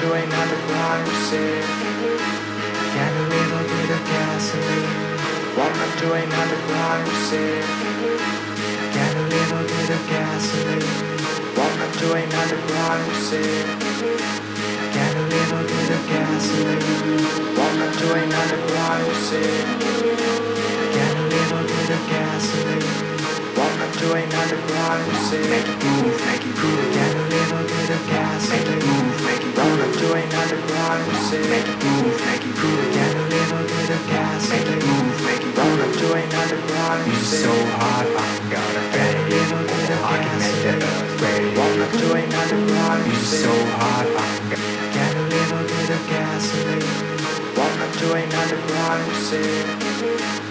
to another closet. Get a little bit of gasoline. Welcome to another closet. Get a little bit of gasoline. Welcome to another closet. Get a little bit of gasoline. Welcome to another closet. Get a little bit of gasoline. Welcome to another closet. Make it move, make it cool. Get a little bit of gasoline. Make it move, make it cool. Welcome to another closet. Make it move, make it cool. Get a little bit of gasoline. Make it move, make it cool. Welcome to another closet. You're so hot, I'm gonna get a little bit of gasoline. I can make that afraid. Welcome to another closet. You're so hot, I'm gonna get a little bit of gasoline. Welcome to another closet.